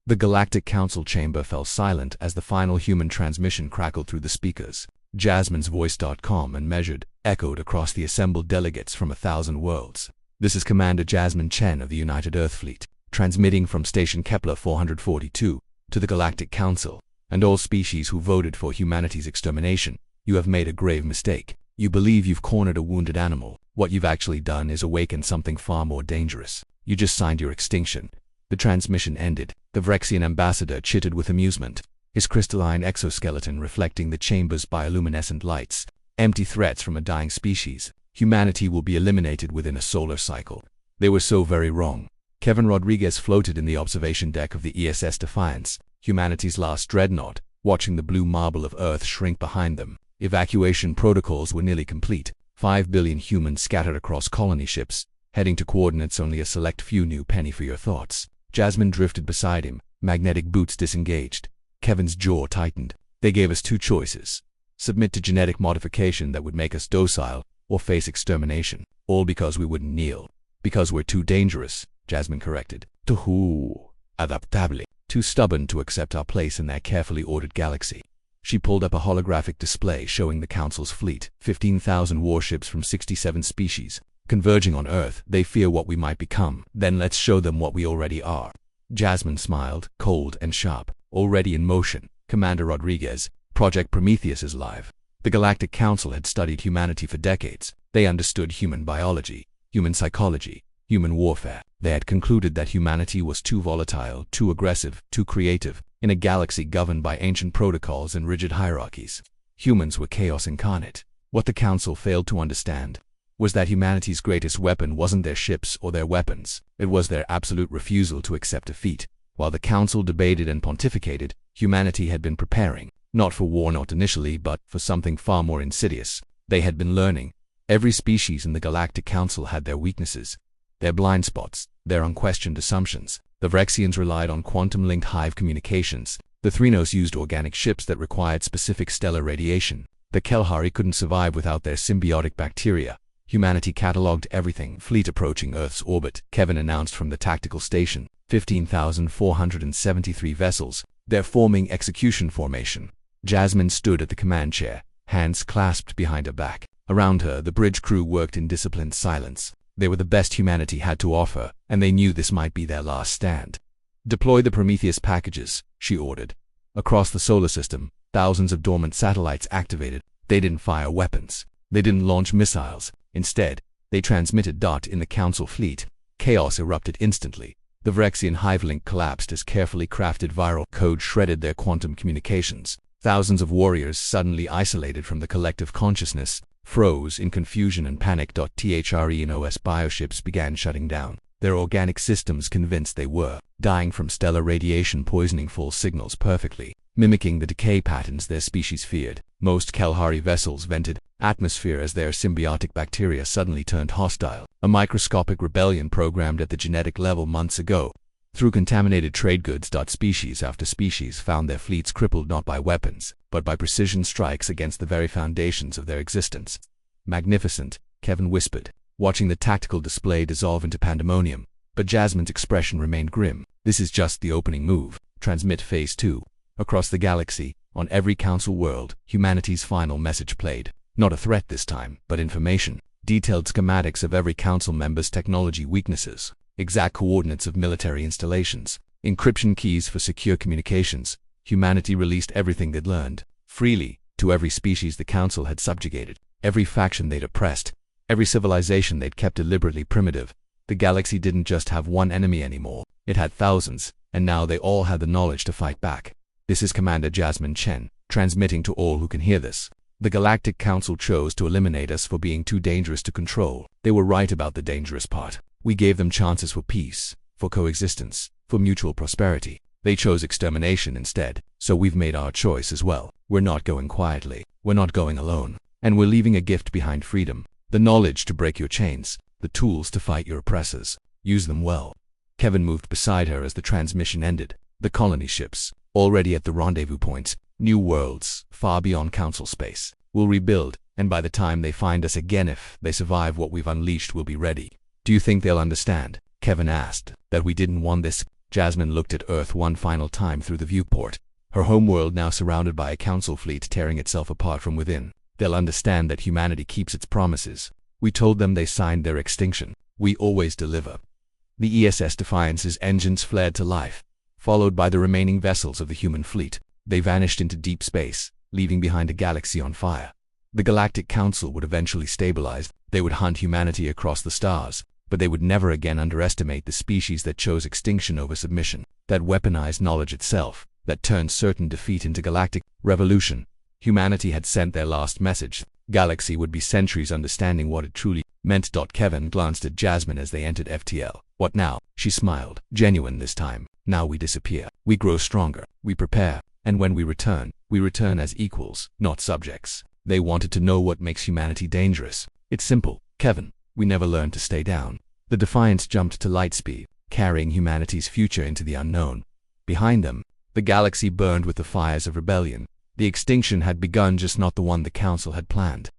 The Galactic Council chamber fell silent as the final human transmission crackled through the speakers. Jasmine's voice.com and measured, echoed across the assembled delegates from 1,000 worlds. This is Commander Jasmine Chen of the United Earth Fleet, transmitting from Station Kepler 442 to the Galactic Council, and all species who voted for humanity's extermination. You have made a grave mistake. You believe you've cornered a wounded animal. What you've actually done is awaken something far more dangerous. You just signed your extinction. The transmission ended. The Vrexian ambassador chittered with amusement, his crystalline exoskeleton reflecting the chamber's bioluminescent lights. Empty threats from a dying species. Humanity will be eliminated within a solar cycle. They were so very wrong. Kevin Rodriguez floated in the observation deck of the ESS Defiance, humanity's last dreadnought, watching the blue marble of Earth shrink behind them. Evacuation protocols were nearly complete. 5 billion humans scattered across colony ships, heading to coordinates only a select few knew. Penny for your thoughts. Jasmine drifted beside him, magnetic boots disengaged. Kevin's jaw tightened. They gave us two choices. Submit to genetic modification that would make us docile, or face extermination. All because we wouldn't kneel. Because we're too dangerous, Jasmine corrected. Too adaptable. Too stubborn to accept our place in their carefully ordered galaxy. She pulled up a holographic display showing the Council's fleet, 15,000 warships from 67 species. Converging on Earth, they fear what we might become. Then let's show them what we already are. Jasmine smiled, cold and sharp. Already in motion, Commander Rodriguez, Project Prometheus is live. The Galactic Council had studied humanity for decades. They understood human biology, human psychology, human warfare. They had concluded that humanity was too volatile, too aggressive, too creative, in a galaxy governed by ancient protocols and rigid hierarchies. Humans were chaos incarnate. What the Council failed to understand was that humanity's greatest weapon wasn't their ships or their weapons. It was their absolute refusal to accept defeat. While the Council debated and pontificated, humanity had been preparing, not for war, not initially, but for something far more insidious. They had been learning. Every species in the Galactic Council had their weaknesses, their blind spots, their unquestioned assumptions. The Vrexians relied on quantum-linked hive communications. The Threnos used organic ships that required specific stellar radiation. The Kelhari couldn't survive without their symbiotic bacteria. Humanity catalogued everything. Fleet approaching Earth's orbit, Kevin announced from the tactical station. 15,473 vessels. They're forming execution formation. Jasmine stood at the command chair, hands clasped behind her back. Around her, the bridge crew worked in disciplined silence. They were the best humanity had to offer, and they knew this might be their last stand. Deploy the Prometheus packages, she ordered. Across the solar system, thousands of dormant satellites activated. They didn't fire weapons. They didn't launch missiles. Instead, they transmitted. In the Council fleet, chaos erupted instantly. The Vrexian hive-link collapsed as carefully crafted viral code shredded their quantum communications. Thousands of warriors, suddenly isolated from the collective consciousness, froze in confusion and panic. THRE and OS bioships began shutting down. Their organic systems convinced they were dying from stellar radiation poisoning full signals perfectly, mimicking the decay patterns their species feared. Most Kelhari vessels vented atmosphere as their symbiotic bacteria suddenly turned hostile, a microscopic rebellion programmed at the genetic level months ago. Through contaminated trade goods. Species after species found their fleets crippled not by weapons, but by precision strikes against the very foundations of their existence. Magnificent, Kevin whispered, watching the tactical display dissolve into pandemonium. But Jasmine's expression remained grim. This is just the opening move. Transmit Phase 2. Across the galaxy, on every Council world, humanity's final message played. Not a threat this time, but information. Detailed schematics of every Council member's technology weaknesses. Exact coordinates of military installations. Encryption keys for secure communications. Humanity released everything they'd learned, freely, to every species the Council had subjugated. Every faction they'd oppressed. Every civilization they'd kept deliberately primitive. The galaxy didn't just have one enemy anymore. It had thousands, and now they all had the knowledge to fight back. This is Commander Jasmine Chen, transmitting to all who can hear this. The Galactic Council chose to eliminate us for being too dangerous to control. They were right about the dangerous part. We gave them chances for peace, for coexistence, for mutual prosperity. They chose extermination instead, so we've made our choice as well. We're not going quietly. We're not going alone. And we're leaving a gift behind: freedom. The knowledge to break your chains. The tools to fight your oppressors. Use them well. Kevin moved beside her as the transmission ended. The colony ships, already at the rendezvous points, new worlds, far beyond Council space, will rebuild, and by the time they find us again, if they survive what we've unleashed, we'll be ready. Do you think they'll understand? Kevin asked. That we didn't want this? Jasmine looked at Earth one final time through the viewport. Her homeworld now surrounded by a council fleet tearing itself apart from within. They'll understand that humanity keeps its promises. We told them they signed their extinction. We always deliver. The ESS Defiance's engines flared to life, followed by the remaining vessels of the human fleet. They vanished into deep space, leaving behind a galaxy on fire. The Galactic Council would eventually stabilize. They would hunt humanity across the stars, but they would never again underestimate the species that chose extinction over submission, that weaponized knowledge itself, that turned certain defeat into galactic revolution. Humanity had sent their last message. Galaxy would be centuries understanding what it truly meant. Kevin glanced at Jasmine as they entered FTL. What now? She smiled, genuine this time. Now we disappear. We grow stronger. We prepare. And when we return as equals, not subjects. They wanted to know what makes humanity dangerous. It's simple, Kevin. We never learned to stay down. The Defiance jumped to light speed, carrying humanity's future into the unknown. Behind them, the galaxy burned with the fires of rebellion. The extinction had begun, just not the one the Council had planned.